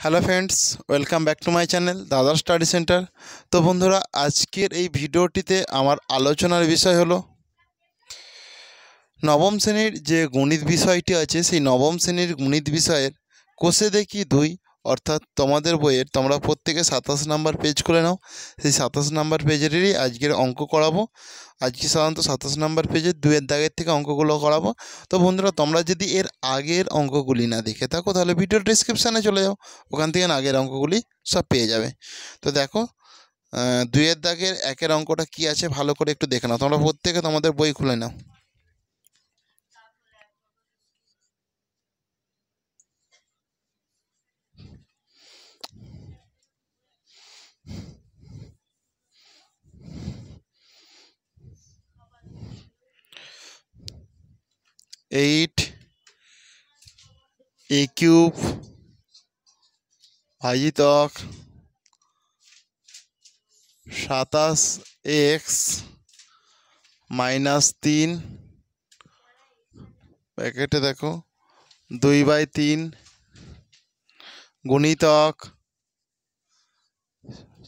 Hello friends, welcome back to my channel দাদার study centre. তো বন্ধুরা, আজকের এই ভিডিওটিতে আমার আলোচনার বিষয় হলো নবম শ্রেণীর যে গণিত বিষয়টি আছে, সেই নবম শ্রেণীর গণিত বিষয়ের কোষে দেখি 2 অর্থাৎ তোমাদের বইয়ের তোমরা প্রত্যেকে 27 নাম্বার পেজ খুলে নাও। সেই 27 নাম্বার পেজেরই আজকের অঙ্ক করাবো। আজকে সাধারণত 27 নাম্বার পেজের 2-এর দাগের থেকে অঙ্কগুলো করাবো। তো বন্ধুরা, তোমরা যদি এর আগের অঙ্কগুলি না দেখে থাকো তাহলে ভিডিওর ডিসক্রিপশানে চলে যাও, ওখান থেকে আগের অঙ্কগুলি সব পেয়ে যাবে। তো দেখো, 2-এর দাগের 1-এর অঙ্কটা কী আছে ভালো করে একটু দেখে নাও। তোমরা প্রত্যেকে তোমাদের বই খুলে নাও। এইট এ কিউব ভাজিতক 27x -3 প্যাকেটে দেখো 2/3 গুণিতক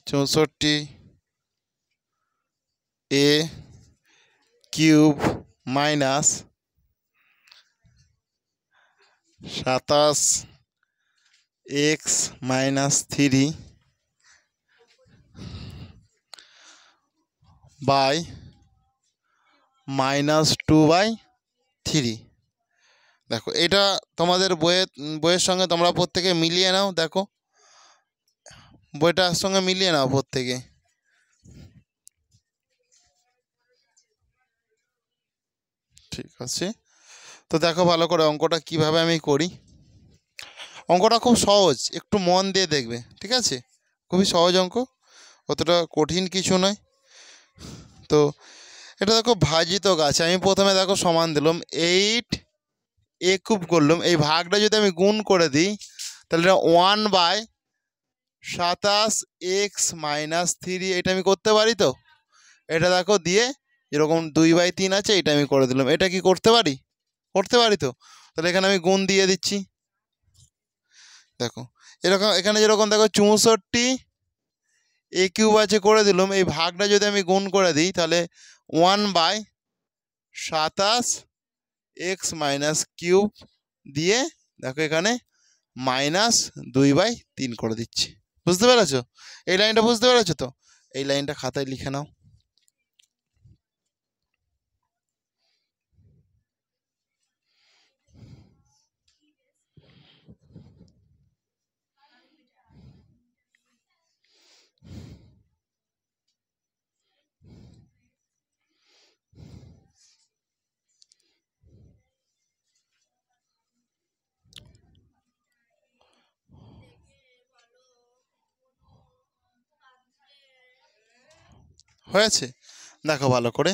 64 a cube minus 27x -3 by -2/3। দেখো, এটা তোমাদের বইয়ের সঙ্গে তোমরা প্রত্যেকে মিলিয়ে নাও। দেখো, বইটার সঙ্গে মিলিয়ে নাও প্রত্যেকে। ঠিক আছে, তো দেখো ভালো করে অঙ্কটা কিভাবে আমি করি। অঙ্কটা খুব সহজ, একটু মন দিয়ে দেখবে, ঠিক আছে? খুবই সহজ অঙ্ক, অতটা কঠিন কিছু নয়। তো এটা দেখো ভাজিতক আছে, আমি প্রথমে দেখো সমান দিলাম 8 এ কিউব করলাম। এই ভাগটা যদি আমি গুণ করে দিই তাহলে এটা 1/27x -3 এটা আমি করতে পারি। তো এটা দেখো দিয়ে এরকম 2/3 আছে, এটা আমি করে দিলাম। এটা কি করতে পারি? করতে পারি। তো তাহলে এখানে আমি গুণ দিয়ে দিচ্ছি। দেখো এরকম, এখানে যেরকম দেখো 64 এ কিউব আছে করে দিলাম। এই ভাগটা যদি আমি গুণ করে দিই তাহলে 1/27x কিউব দিয়ে দেখো এখানে -2/3 করে দিচ্ছি। বুঝতে পেরেছো? এই লাইনটা বুঝতে পেরেছো? তো এই লাইনটা খাতায় লিখে নাও। হয়েছে? দেখো ভালো করে।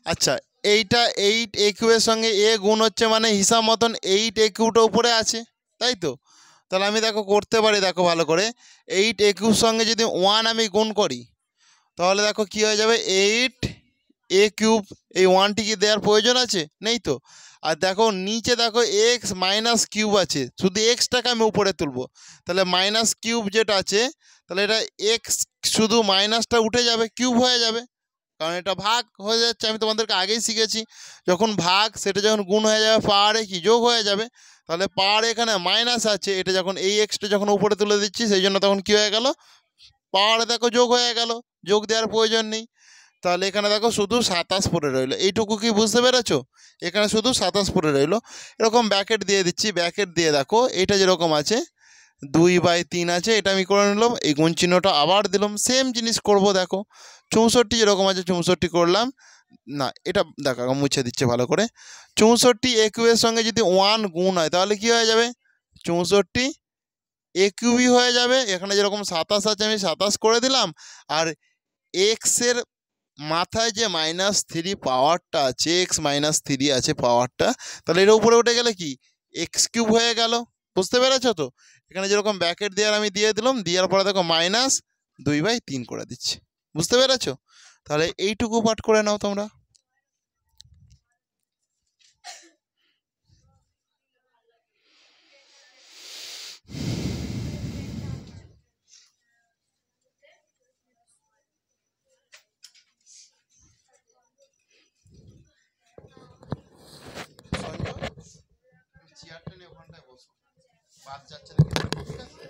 আচ্ছা, এইটা 8 এ কিউবের সঙ্গে এ গুণ হচ্ছে, মানে হিসাব মতন 8 এ কিউবটা উপরে আছে, তাই তো? তাহলে আমি দেখো করতে পারি, দেখো ভালো করে। 8 এ কিউব সঙ্গে যদি 1 আমি গুণ করি তাহলে দেখো কি হয়ে যাবে, 8 এ কিউব। এই 1টি কি দেওয়ার প্রয়োজন আছে? নেই তো। আর দেখো নিচে দেখো এক্স মাইনাস কিউব আছে, শুধু এক্সটাকে আমি উপরে তুলবো। তাহলে মাইনাস কিউব যেটা আছে, তাহলে এটা এক্স শুধু মাইনাসটা উঠে যাবে, কিউব হয়ে যাবে, কারণ এটা ভাগ হয়ে যাচ্ছে। আমি তোমাদেরকে আগেই শিখেছি, যখন ভাগ সেটা যখন গুণ হয়ে যাবে পাওয়ারে কি যোগ হয়ে যাবে। তাহলে পাওয়ারে এখানে মাইনাস আছে, এটা যখন এই এক্সটা যখন উপরে তুলে দিচ্ছি সেই জন্য তখন কি হয়ে গেল, পাওয়ারে দেখো যোগ হয়ে গেল, যোগ দেওয়ার প্রয়োজন নেই। তাহলে এখানে দেখো শুধু 27 পড়ে রইলো। এইটুকু কি বুঝতে পেরেছো? এখানে শুধু 27 পড়ে রইলো। এরকম ব্যাকেট দিয়ে দিচ্ছি। ব্যাকেট দিয়ে দেখো এটা যেরকম আছে 2/3 আছে, এটা আমি করে নিলাম। এই গুণ চিহ্নটা আবার দিলাম, সেম জিনিস করব। দেখো 64 যেরকম আছে 64 করলাম না, এটা দেখো মুছে দিচ্ছে ভালো করে। 64 এ কিউবের সঙ্গে যদি 1 গুণ হয় তাহলে কি হয়ে যাবে, 64 এ কিউবই হয়ে যাবে। এখানে যেরকম 27 আছে আমি 27 করে দিলাম, আর এক্সের মাথায় যে -3 পাওয়ারটা আছে, এক্স -3 আছে পাওয়ারটা, তাহলে এর উপরে উঠে গেলে কি এক্স কিউব হয়ে গেল। বুঝতে পেরেছো? তো এখানে যেরকম ব্যাকেট দেওয়ার আমি দিয়ে দিলাম, দেওয়ার পরে দেখো -2/3 করে দিচ্ছি। বুঝতে পেরেছো? তাহলে এইটুকু পাঠ করে নাও তোমরা। বাদ যাচ্ছে না কিন্তু, ঠিক আছে?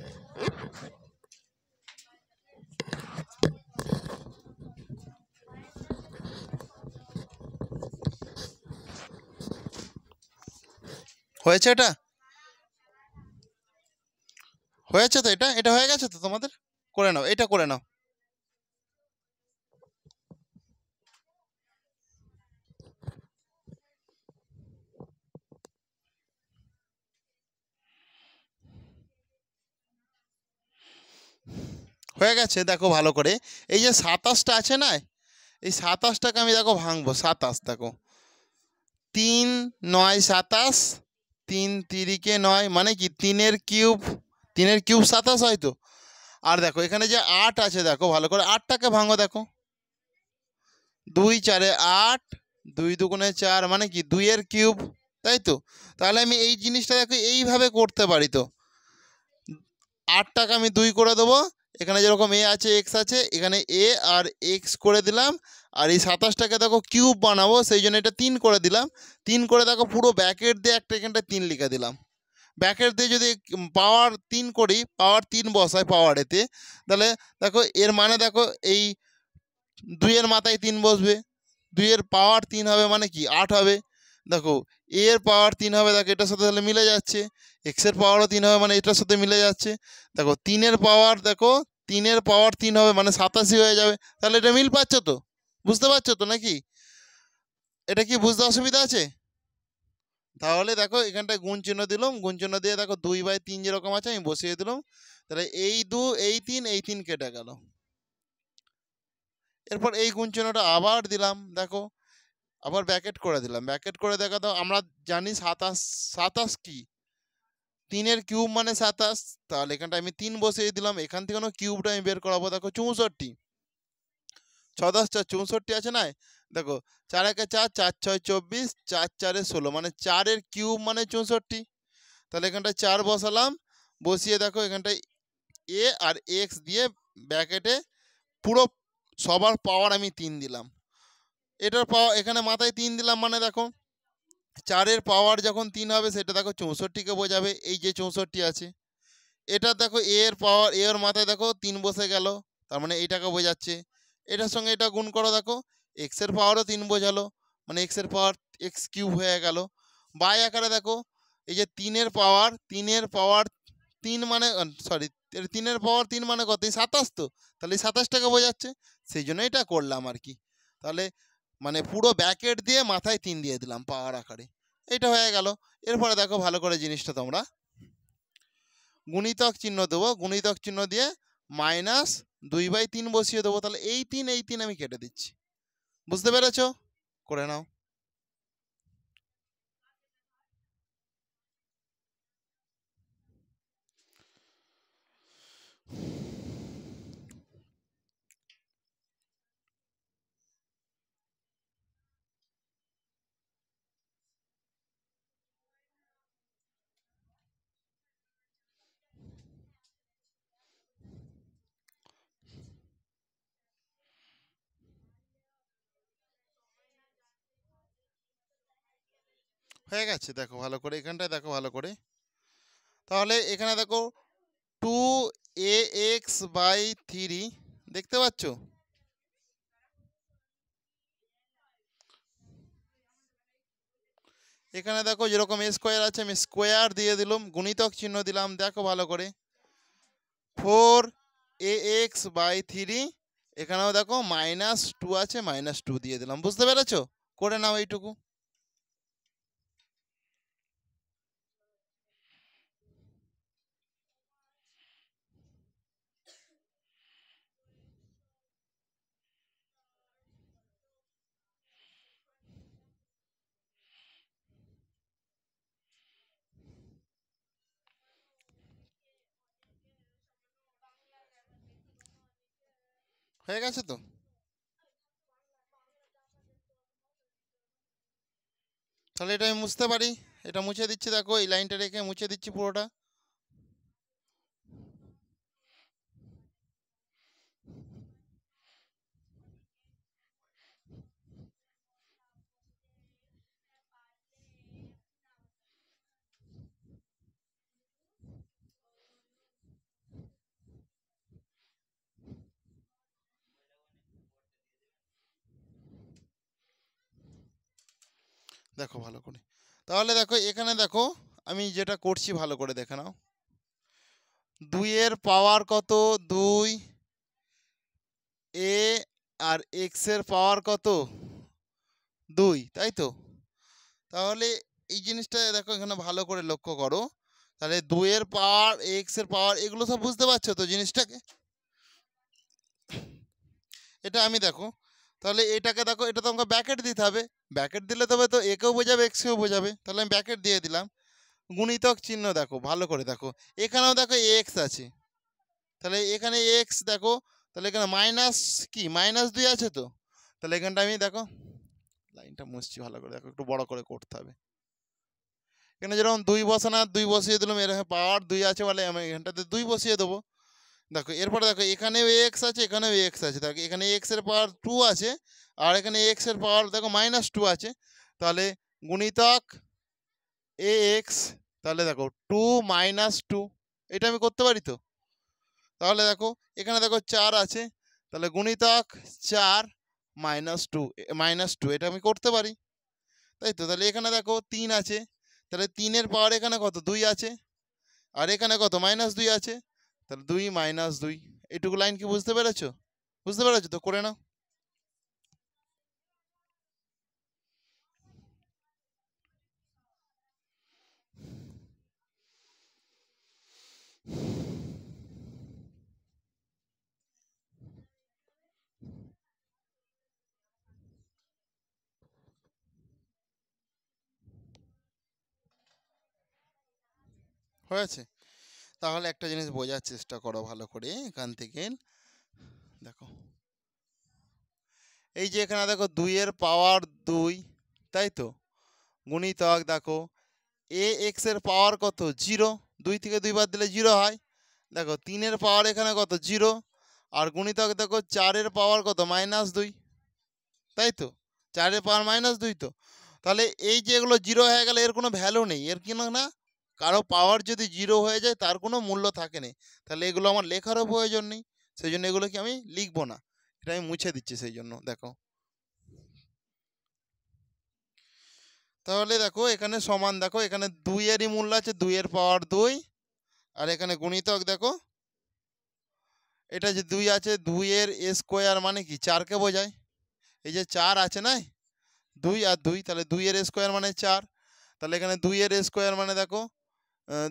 হয়েছে এটা? হয়েছে তো? এটা এটা হয়ে গেছে তো তোমাদের? করে নাও, এটা করে নাও। হয়ে গেছে দেখো ভালো করে। এই যে 27টা আছে না, এই 27টাকে আমি দেখো ভাঙবো। 27 দেখো, 3 9 27, 3 তিরিকে 9 মানে কি 3-এর কিউব, 3-এর কিউব 27 হয় তো। আর দেখো এখানে যে 8 আছে দেখো ভালো করে, 8টাকে ভাঙো দেখো। 2 4-এ 8, 2 দুগুণে 4 মানে কি 2-এর কিউব, তাই তো? তাহলে আমি এই জিনিসটা দেখো এইভাবে করতে পারি তো। 8টাকে আমি 2 করে দেবো, এখানে যেরকম এ আছে এক্স আছে, এখানে এ আর এক্স করে দিলাম। আর এই 27টাকে দেখো কিউব বানাবো, সেই জন্য এটা 3 করে দিলাম। 3 করে দেখো পুরো ব্যাকেট দিয়ে একটা এখানটায় 3 লিখে দিলাম। ব্যাকেট দিয়ে যদি পাওয়ার 3 করি, পাওয়ার 3 বসাই পাওয়ারেতে, তাহলে দেখো এর মানে দেখো এই 2-এর মাথায় 3 বসবে, 2-এর পাওয়ার 3 হবে মানে কি 8 হবে। দেখো এ এর পাওয়ার 3 হবে, দেখো এটার সাথে তাহলে মিলে যাচ্ছে। এক্সের পাওয়ারও 3 হবে মানে এটার সাথে মিলে যাচ্ছে। দেখো 3-এর পাওয়ার দেখো, 3-এর পাওয়ার 3 হবে মানে 87 হয়ে যাবে। তাহলে এটা মিল পাচ্ছ তো? বুঝতে পারছো তো নাকি? এটা কি বুঝতে অসুবিধা আছে? তাহলে দেখো এখানটায় গুণ চিহ্ন দিলাম, গুণ চিহ্ন দিয়ে দেখো 2/3 যেরকম আছে আমি বসিয়ে দিলাম। তাহলে এই 2 এই 3 এই 3 কেটে গেল। এরপর এই গুণ চিহ্নটা আবার দিলাম দেখো, আবার ব্যাকেট করে দিলাম। ব্যাকেট করে দেখা তো আমরা জানি 27, 27 কি 3-এর কিউব মানে 27। তাহলে এখানটা আমি 3 বসিয়ে দিলাম, এখান থেকে কিউবটা আমি বের করাবো। দেখো 64, 6 10 4 64 আছে না। দেখো 4 1 4, 4 6 24, 4 4 16 মানে 4-এর কিউব মানে 64। তাহলে এখানটায় 4 বসালাম, বসিয়ে দেখো এখানটায় এ আর এক্স দিয়ে ব্র্যাকেটে পুরো সবার পাওয়ার আমি 3 দিলাম। এটার পাওয়ার এখানে মাথায় 3 দিলাম মানে দেখো 4-এর পাওয়ার যখন 3 হবে সেটা দেখো 64কে বোঝাবে। এই যে 64 আছে, এটা দেখো এ এর পাওয়ার, এ এর মাথায় দেখো 3 বসে গেল, তার মানে এইটাকে বোঝাচ্ছে। এটার সঙ্গে এটা গুণ করো দেখো, এক্স এর পাওয়ারও 3 বোঝালো, মানে এক্স এর পাওয়ার এক্স কিউব হয়ে গেল। বাই আকারে দেখো এই যে 3-এর পাওয়ার, 3-এর পাওয়ার 3 মানে সরি, 3-এর পাওয়ার 3 মানে কত? 27 তো। তাহলে এই 27টাকে বোঝাচ্ছে, সেই জন্য এটা করলাম আর কি। তাহলে মানে পুরো ব্যাকেট দিয়ে মাথায় 3 দিয়ে দিলাম পাওয়ার আকারে। এটা হয়ে গেল। এরপরে দেখো ভালো করে জিনিসটা তোমরা গুণিতক চিহ্ন দেবো, গুণিতক চিহ্ন দিয়ে -2/3 বসিয়ে দেবো। তাহলে এই 3 এই 3 আমি কেটে দিচ্ছি। বুঝতে পেরেছো? করে নাও। হয়ে গেছে দেখো ভালো করে, এখানটায় দেখো ভালো করে। তাহলে এখানে দেখো 2ax/3 দেখতে পাচ্ছ? এখানে দেখো যেরকম এ স্কোয়ার আছে আমি স্কোয়ার দিয়ে দিলাম, গুণিতক চিহ্ন দিলাম দেখো ভালো করে। 4ax/3, এখানেও দেখো -2 আছে, -2 দিয়ে দিলাম। বুঝতে পেরেছো? করে নাও এইটুকু। হয়ে গেছে তো? তাহলে এটা আমি মুছতে পারি। এটা মুছে দিচ্ছি দেখো, এই লাইনটা রেখে মুছে দিচ্ছি পুরোটা। দেখো ভালো করে, তাহলে দেখো এখানে দেখো আমি যেটা করছি ভালো করে দেখে নাও। 2 এর পাওয়ার কত 2, এ আর এক্স এর পাওয়ার কত 2, তাই তো? তাহলে এই জিনিসটা দেখো এখানে ভালো করে লক্ষ্য করো। তাহলে 2 এর পাওয়ার এক্স এর পাওয়ার এগুলো সব বুঝতে পারছো তো জিনিসটাকে? এটা আমি দেখো, তাহলে এটাকে দেখো, এটা তো আমাকে ব্যাকেট দিতে হবে। ব্যাকেট দিলে তবে তো একেও বোঝাবে এক্সকেও বোঝাবে, তাহলে আমি ব্যাকেট দিয়ে দিলাম। গুণিতক চিহ্ন দেখো ভালো করে দেখো, এখানেও দেখো এক্স আছে, তাহলে এখানে এক্স দেখো, তাহলে এখানে মাইনাস কি -2 আছে তো, তাহলে এখানটা আমি দেখো লাইনটা মুছছি ভালো করে দেখো, একটু বড় করে করতে হবে। এখানে যেরকম 2 বসানো 2 বসিয়ে দিলাম, এর পাওয়ার 2 আছে বলে আমি এখানটাতে 2 বসিয়ে দেবো। দেখো এরপরে দেখো এখানেও এক্স আছে, এখানেও এক্স আছে, দেখো এখানে এক্স এর পাওয়ার 2 আছে, আর এখানে এক্স এর পাওয়ার দেখো -2 আছে, তাহলে গুণিতক এ এক্স, তাহলে দেখো 2 - 2, এটা আমি করতে পারি তো? তাহলে দেখো এখানে দেখো 4 আছে, তাহলে গুণিতক 4 -2 এটা আমি করতে পারি, তাই তো? তাহলে এখানে দেখো 3 আছে, তাহলে 3 এর পাওয়ার এখানে কত 2 আছে, আর এখানে কত -2 আছে, তাহলে 2 - 2। এইটুকু লাইন কি বুঝতে পেরেছো? বুঝতে পেরেছো তো? করে নাও। হয়েছে? তাহলে একটা জিনিস বোঝার চেষ্টা করো ভালো করে এখান থেকে। দেখো এই যে এখানে দেখো 2 এর পাওয়ার 2, তাই তো? গুণিতক দেখো এ এক্স এর পাওয়ার কত 0, 2 থেকে 2 বাদ দিলে 0 হয়। দেখো 3 এর পাওয়ার এখানে কত 0, আর গুণিতক দেখো 4 এর পাওয়ার কত -2, তাই তো? 4 এর পাওয়ার -2 তো। তাহলে এই যে এগুলো 0 হয়ে গেলে এর কোনো ভ্যালু নেই, এর কি না, কারো পাওয়ার যদি 0 হয়ে যায় তার কোনো মূল্য থাকে না, তাহলে এগুলো আমার লেখারও প্রয়োজন নেই, সেই জন্য এগুলো কি আমি লিখবো না, এটা আমি মুছে দিচ্ছি সেই জন্য। দেখো তাহলে দেখো এখানে সমান, দেখো এখানে 2 এরই মূল্য আছে 2 এর পাওয়ার 2, আর এখানে গুণিতক দেখো এটা যে 2 আছে 2 এর স্কোয়ার মানে কি 4কে বোঝায়, এই যে 4 আছে না 2 আর 2, তাহলে 2 এর স্কোয়ার মানে 4, তাহলে এখানে 2 এর স্কোয়ার মানে দেখো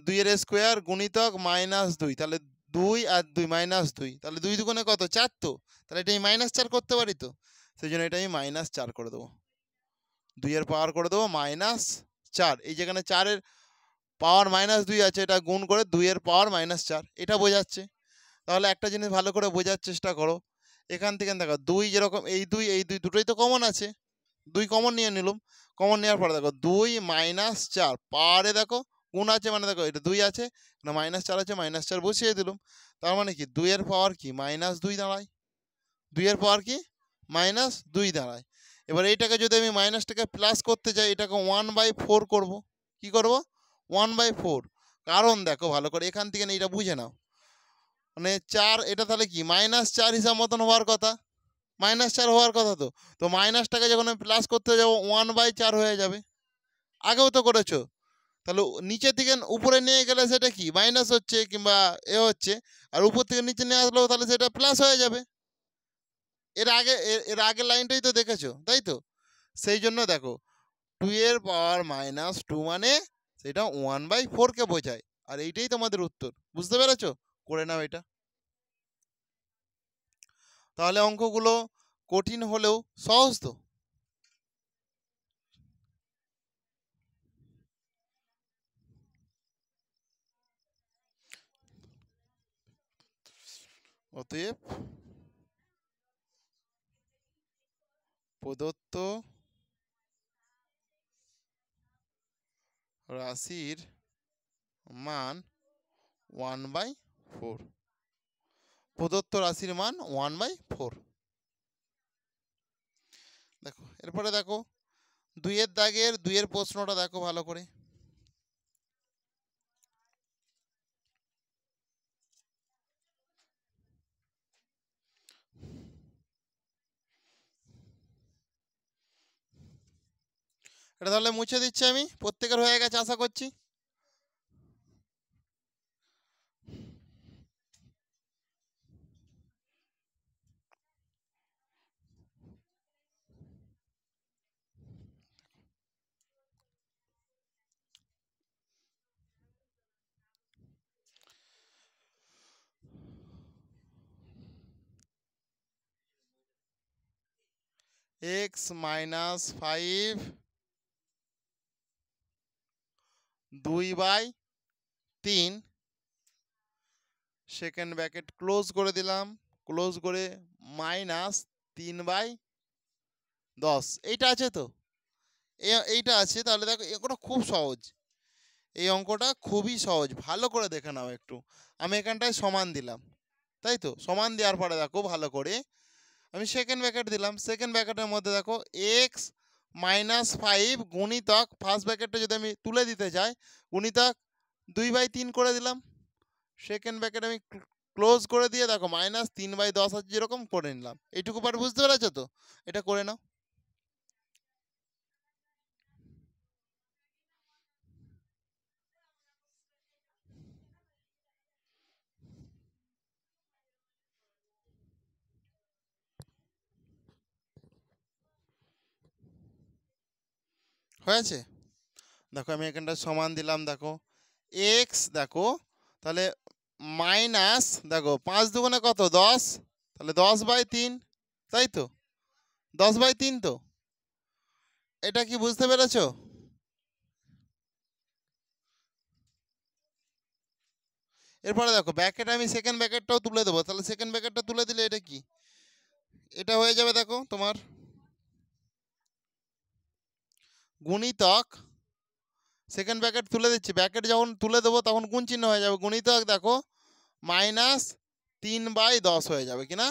2 এর স্কোয়ার গুণিতক -2, তাহলে 2 আর 2 -2, তাহলে 2 দুগুণে কত 4 তো, তাহলে এটা আমি -4 করতে পারি তো, সেই জন্য এটা আমি -4 করে দেবো, 2 এর পাওয়ার করে দেবো -4। এই যেখানে 4 এর পাওয়ার -2 আছে, এটা গুণ করে 2 এর পাওয়ার -4, এটা বোঝাচ্ছে। তাহলে একটা জিনিস ভালো করে বোঝার চেষ্টা করো, এখান থেকে দেখো 2 যেরকম এই দুই দুটোই তো কমন আছে, 2 কমন নিয়ে নিলাম, কমন নেওয়ার পরে দেখো 2 - 4 পাওয়ারে দেখো গুণ আছে, মানে দেখো এটা 2 আছে না -4 আছে, -4 বসিয়ে দিলাম, তার মানে কি 2 এর পাওয়ার কি -2 দাঁড়ায়, 2 এর পাওয়ার কি -2 দাঁড়ায়। এবার এইটাকে যদি আমি মাইনাসটাকে প্লাস করতে চাই, এটাকে 1/4 করব। কি করব 1/4, কারণ দেখো ভালো করে এখান থেকে এইটা বুঝে নাও, মানে 4 এটা তাহলে কি -4 হিসাব মতন হওয়ার কথা, -4 হওয়ার কথা তো, তো মাইনাসটাকে যখন আমি প্লাস করতে যাবো 1/4 হয়ে যাবে, আগেও তো করেছো। তাহলে নিচের থেকে উপরে নিয়ে গেলে সেটা কি মাইনাস হচ্ছে কিংবা এ হচ্ছে, আর উপর থেকে নিচে নিয়ে আসলেও তাহলে সেটা প্লাস হয়ে যাবে। এর আগের লাইনটাই তো দেখেছো, তাই তো? সেই জন্য দেখো 2 এর পাওয়ার -2 মানে সেটা 1/4 কে বোঝায়, আর এইটাই তোমাদের উত্তর। বুঝতে পেরেছো? করে নাও এটা। তাহলে অঙ্কগুলো কঠিন হলেও সহজ তো। অতএব প্রদত্ত রাশির মান 1/4, প্রদত্ত রাশির মান 1/4। দেখো এরপরে দেখো 2 এর দাগের 2 এর প্রশ্নটা দেখো ভালো করে। এটা তাহলে মুছে দিচ্ছি আমি, প্রত্যেকের হয়ে গেছে আশা করছি। X minus 5 2/3, second bracket close করে দিলাম, ক্লোজ করে মাইনাস 3/10। এইটা আছে তো, এইটা আছে। তাহলে দেখো এটা খুব সহজ, এই অঙ্কটা খুবই সহজ, ভালো করে দেখে নাও একটু। আমি এখানটায় সমান দিলাম, তাই তো? সমান দেওয়ার পরে দেখো ভালো করে আমি সেকেন্ড ব্র্যাকেট দিলাম। সেকেন্ড ব্র্যাকেটের মধ্যে দেখো এক্স মাইনাস 5 গুণিতক, ফার্স্ট ব্র্যাকেটটা যদি আমি তুলে দিতে চাই, গুণিতক 2/3 করে দিলাম। সেকেন্ড ব্র্যাকেট আমি ক্লোজ করে দিয়ে দেখো মাইনাস 3/10 আছে যেরকম করে নিলাম। এইটুকু পার বুঝতে পেরেছো তো? এটা করে নাও। হয়েছে? দেখো আমি এখানটা সমান দিলাম, দেখো এক্স, দেখো তাহলে মাইনাস, দেখো 5 দুগুণে কত 10, তাহলে 10/3, তাই তো? 10/3 তো, এটা কি বুঝতে পেরেছো? এরপরে দেখো ব্র্যাকেট আমি সেকেন্ড ব্র্যাকেটটাও তুলে দেবো। তাহলে সেকেন্ড ব্র্যাকেটটা তুলে দিলে এটা কি, এটা হয়ে যাবে দেখো তোমার গুণিতক, সেকেন্ড ব্র্যাকেট তুলে দিচ্ছি, ব্র্যাকেট যখন তুলে দেবো তখন গুণ চিহ্ন হয়ে যাবে, গুণিতক দেখো মাইনাস 3/10 হয়ে যাবে কিনা।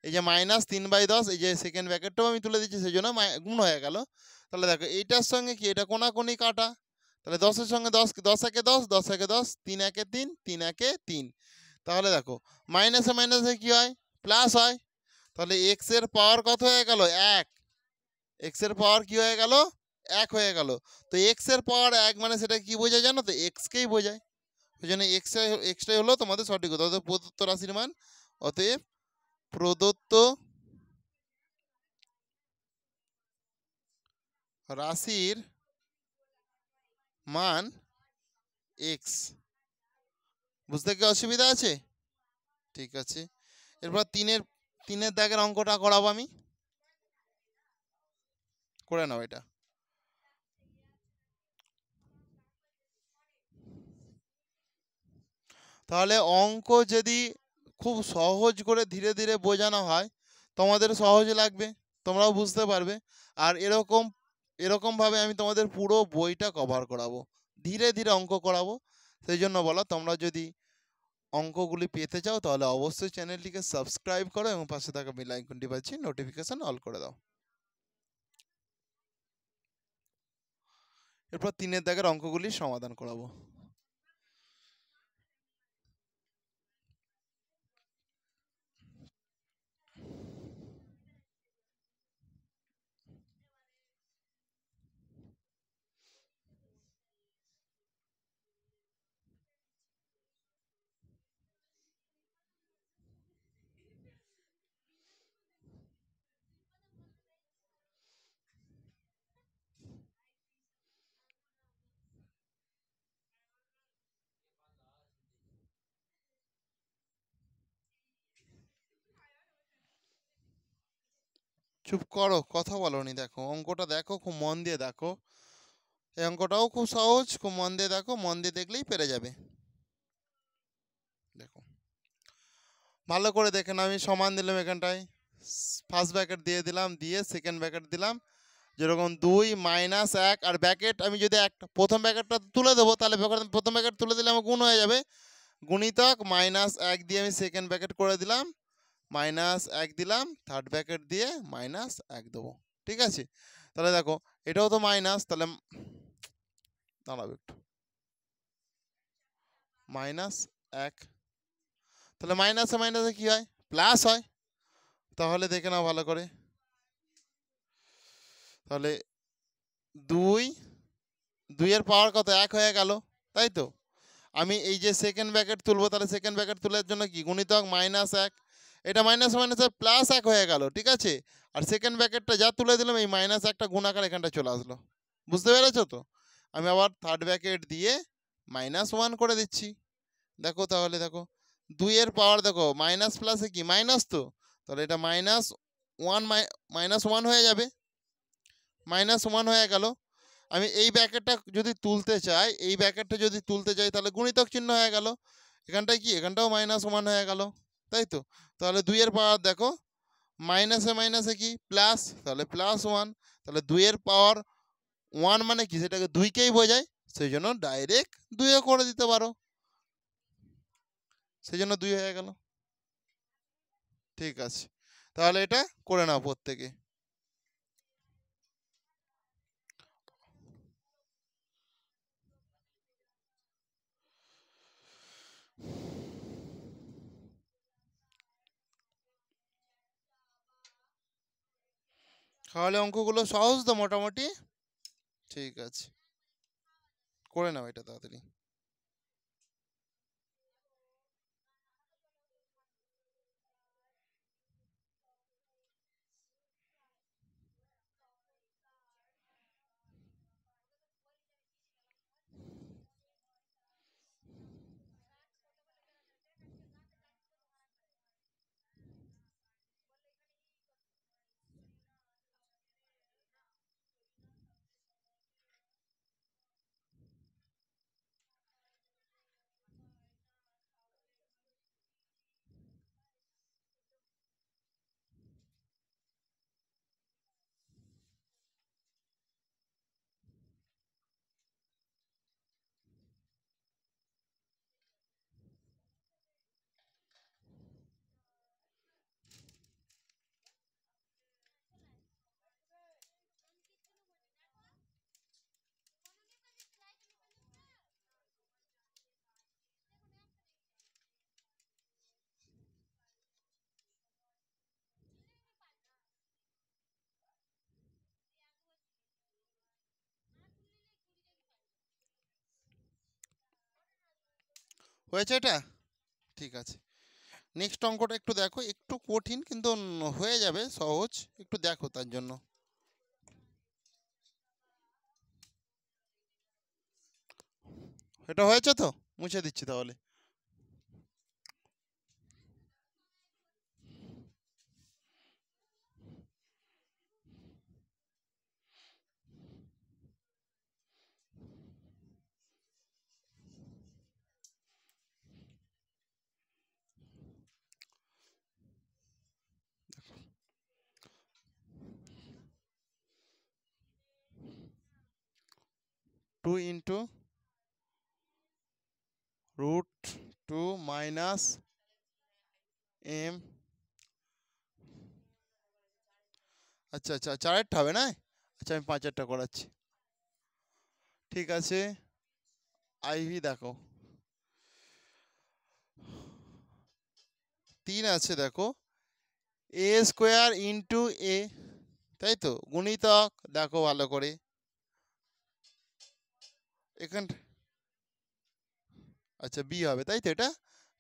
এই যে মাইনাস 3/10, এই যে সেকেন্ড ব্র্যাকেটটাও আমি তুলে দিচ্ছি, সেই জন্য গুণ হয়ে গেল। তাহলে দেখো এইটার সঙ্গে কি এটা কোনাকুনি কাটা, তাহলে 10-এর সঙ্গে 10, 10 একে 10, 10 একে 10, 3 একে 3, 3 একে 3। তাহলে দেখো মাইনাসে মাইনাসে কি হয়, প্লাস হয়। তাহলে এক্স এর পাওয়ার কত হয়ে গেল 1, এক্স এর পাওয়ার কি হয়ে গেল 1 হয়ে গেল। তো এক্স এর পাওয়ার 1 মানে সেটা কি বোঝায় জানো তো, এক্সকেই বোঝায়। ওই জন্য এক্সটাই হলো তোমাদের সঠিক উত্তর। অতএব প্রদত্ত রাশির মান, অতএব প্রদত্ত রাশির মান এক্স। বুঝতে কি অসুবিধা আছে? ঠিক আছে, এরপর তিনের দাগের অঙ্কটা করাবো আমি, করে নাও এটা। তাহলে অঙ্ক যদি খুব সহজ করে ধীরে ধীরে বোঝানো হয়, তোমাদের সহজ লাগবে, তোমরাও বুঝতে পারবে। আর এরকমভাবে আমি তোমাদের পুরো বইটা কভার করাবো, ধীরে ধীরে অঙ্ক করাবো। সেই জন্য বলো, তোমরা যদি অঙ্কগুলি পেতে চাও তাহলে অবশ্যই চ্যানেলটিকে সাবস্ক্রাইব করো এবং পাশে থাকা বেল আইকনটি বাজিয়ে নোটিফিকেশন অল করে দাও। এরপর তিনের দাগের অঙ্কগুলির সমাধান করাবো। চুপ করো, কথা বলোনি। দেখো অঙ্কটা দেখো, খুব মন দিয়ে দেখো। এই অঙ্কটাও খুব সহজ, খুব মন দিয়ে দেখো, মন দিয়ে দেখলেই পেরে যাবে। দেখো ভালো করে দেখে না, আমি সমান দিলাম এখানটায়, ফার্স্ট ব্র্যাকেট দিয়ে দিলাম, দিয়ে সেকেন্ড ব্র্যাকেট দিলাম, যেরকম 2 মাইনাস 1, আর ব্র্যাকেট আমি যদি একটা প্রথম ব্র্যাকেটটা তুলে দেবো, তাহলে প্রথম ব্র্যাকেট তুলে দিলে আমার গুণ হয়ে যাবে, গুণিতক -1 দিয়ে আমি সেকেন্ড ব্র্যাকেট করে দিলাম, -1 দিলাম, থার্ড ব্র্যাকেট দিয়ে -1 দেবো। ঠিক আছে, তাহলে দেখো এটাও তো মাইনাস, তাহলে দাঁড়াবে একটু, -1, তাহলে মাইনাসে মাইনাসে কি হয়, প্লাস হয়। তাহলে দেখে নাও ভালো করে, তাহলে দুই, দুইয়ের পাওয়ার কত 1 হয়ে গেল, তাই তো? আমি এই যে সেকেন্ড ব্র্যাকেট তুলবো, তাহলে সেকেন্ড ব্র্যাকেট তোলার জন্য কি গুণিতক -1, এটা মাইনাস মাইনাসের +1 হয়ে গেল, ঠিক আছে? আর সেকেন্ড ব্র্যাকেটটা যা তুলে দিলাম এই -1টা গুণাকার এখানটা চলে আসলো, বুঝতে পেরেছো তো? আমি আবার থার্ড ব্র্যাকেট দিয়ে -1 করে দিচ্ছি। দেখো তাহলে দেখো 2 এর পাওয়ার দেখো মাইনাস প্লাসে কি মাইনাস, তো তাহলে এটা -1 হয়ে যাবে, -1 হয়ে গেল। আমি এই ব্র্যাকেটটা যদি তুলতে চাই, এই ব্র্যাকেটটা যদি তুলতে চাই তাহলে গুণিতক চিহ্ন হয়ে গেল, এখানটায় কি এখানটাও -1 হয়ে গেল, তাই তো? তাহলে 2 এর পাওয়ার দেখো মাইনাসে মাইনাসে কি প্লাস, তাহলে +1, তাহলে 2 এর পাওয়ার 1 মানে কি সেটাকে 2কেই বোঝায়, সেই জন্য ডাইরেক্ট 2 করে দিতে পারো, সেই জন্য 2 হয়ে গেল। ঠিক আছে, তাহলে এটা করে নাও প্রত্যেকে। তাহলে অঙ্কগুলো সহজ তো মোটামুটি? ঠিক আছে, করে নাও এটা তাড়াতাড়ি। হয়েছে এটা? ঠিক আছে, নেক্সট অঙ্কটা একটু দেখো, একটু কঠিন কিন্তু হয়ে যাবে সহজ, একটু দেখো তার জন্য। এটা হয়েছে তো? মুছে দিচ্ছি তাহলে। টু ইন্টু √2 মাইনাস m, আচ্ছা আচ্ছা 4টা হবে না? আচ্ছা আমি 5টা করাচ্ছি। ঠিক আছে, আইভি দেখো 3 আছে দেখো, a² ইন্টু a, তাই তো? গুণিতক দেখো ভালো করে এখান, আচ্ছা বি হবে তাই তো এটা?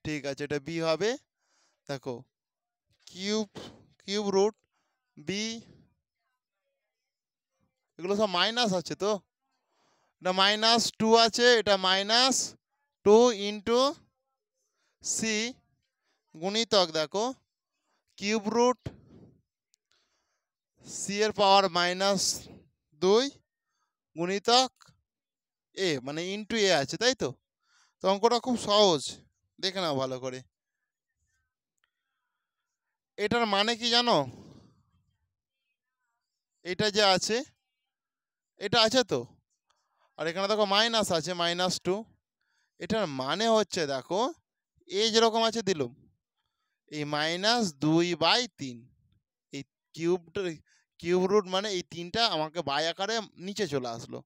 ঠিক আছে, এটা বি হবে। দেখো কিউব, কিউব রুট বি, এগুলো সব মাইনাস আছে তো, এটা -2 আছে, এটা -2 ইন্টু সি, গুণিতক দেখো কিউব রুট সি এর পাওয়ার -2 গুণিতক এ, মানে ইন্টু এ আছে, তাই তো? তো অঙ্কটা খুব সহজ, দেখে নাও ভালো করে। এটার মানে কি জানো? এটা যে আছে, এটা আছে তো, আর এখানে দেখো মাইনাস আছে -2, এটার মানে হচ্ছে দেখো এ যেরকম আছে দিলাম, এই -2/3, এই কিউবটা, কিউব রুট মানে এই 3টা আমাকে বাই আকারে নিচে চলে আসলো,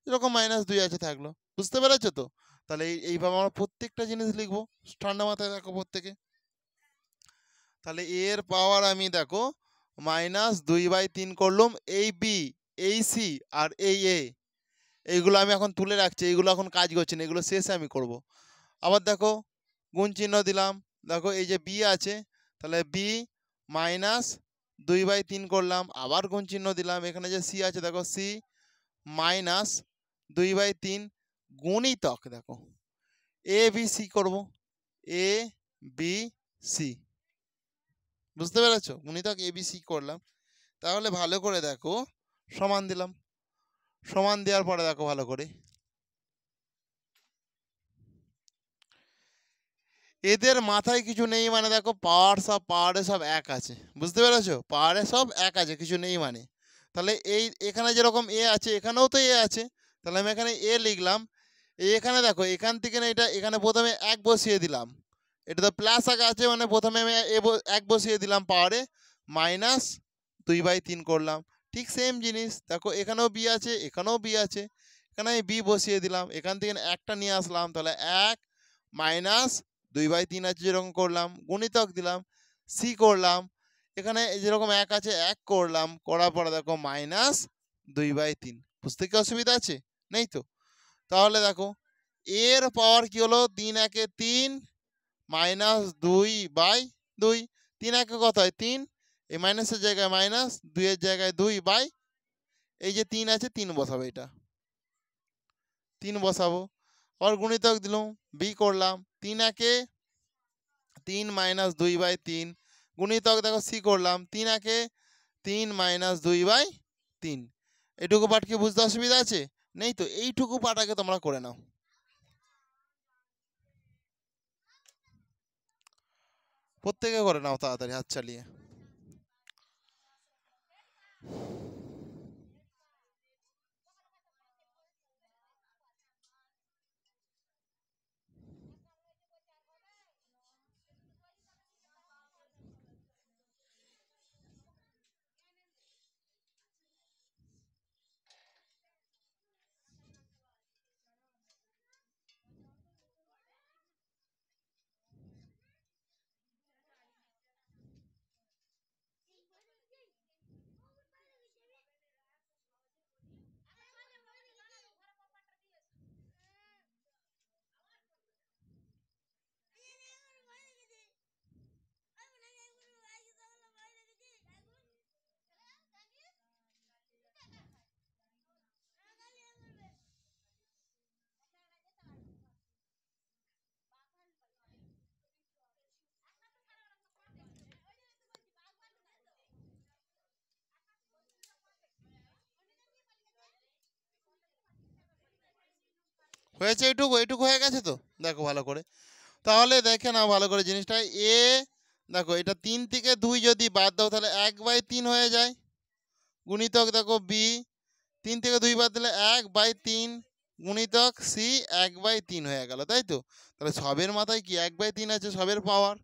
এরকম -2 আছে থাকলো, বুঝতে পেরেছো তো? তাহলে এইভাবে আমরা প্রত্যেকটা জিনিস লিখবো, ঠান্ডা মাথায় দেখো প্রত্যেকে। তাহলে এর পাওয়ার আমি দেখো -2/3 করলাম এই বি, এই সি আর এই এ, এইগুলো আমি এখন তুলে রাখছি, এইগুলো এখন কাজ করছি না, এগুলো শেষে আমি করব। আবার দেখো গুণ চিহ্ন দিলাম, দেখো এই যে বি আছে, তাহলে বি মাইনাস 2/3 করলাম, আবার গুণ চিহ্ন দিলাম, এখানে যে সি আছে দেখো সি মাইনাস 2/3 গুণিতক, দেখো এ বি সি করবো, এ বি সি, বুঝতে পেরেছো? গুণিতক এ বি সি করলাম। তাহলে ভালো করে দেখো, সমান দিলাম, সমান দেওয়ার পরে দেখো ভালো করে, এদের মাথায় কিছু নেই মানে দেখো পাওয়ারে সব এক আছে, বুঝতে পেরেছো? পাওয়ারে সব এক আছে, কিছু নেই মানে। তাহলে এই এখানে যেরকম এ আছে এখানেও তো এ আছে, তাহলে আমি এখানে এ লিখলাম। এখানে দেখো এখান থেকে না এটা এখানে প্রথমে এক বসিয়ে দিলাম, এটা তো প্লাস আগে আছে মানে প্রথমে আমি এক বসিয়ে দিলাম পাওয়ারে, মাইনাস 2/3 করলাম। ঠিক সেম জিনিস দেখো এখানেও বি আছে এখানেও বি আছে, এখানে আমি বি বসিয়ে দিলাম, এখান থেকে একটা নিয়ে আসলাম, তাহলে 1 মাইনাস 2/3 আছে যেরকম করলাম, গুণিতক দিলাম, সি করলাম, এখানে যেরকম এক আছে এক করলাম, করার পরে দেখো মাইনাস 2/3। বুঝতে কি অসুবিধা আছে? নেই তো? তাহলে দেখো এর পাওয়ার কি হলো, 3 একে 3 মাইনাস 2/2, 3 একে কত হয় 3, এই মাইনাসের জায়গায় মাইনাস, 2 এর জায়গায় 2 এই যে 3 আছে 3 বসাবো, এটা 3 বসাবো, আর গুণিতক দিলাম, বি করলাম, 3 একে 3 মাইনাস 2/3 গুণিতক দেখো সি করলাম, 3 একে 3 মাইনাস 2/3। এটুকু পাঠ কি বুঝতে অসুবিধা আছে? নেই তো? এইটুকু পাঠ আগে তোমরা করে নাও, প্রত্যেকে করে নাও তাড়াতাড়ি হাত চালিয়ে। হয়েছে এইটুকু? এইটুকু হয়ে গেছে তো? দেখো ভালো করে, তাহলে দেখে নাও ভালো করে জিনিসটা। এ দেখো এটা 3 থেকে 2 যদি বাদ দাও তাহলে 1/3 হয়ে যায়, গুণিতক দেখো বি 3 থেকে 2 বাদ দিলে 1/3 গুণিতক সি 1/3 হয়ে গেল, তাই তো? তাহলে সবের মাথায় কি 1/3 আছে, সবের পাওয়ার,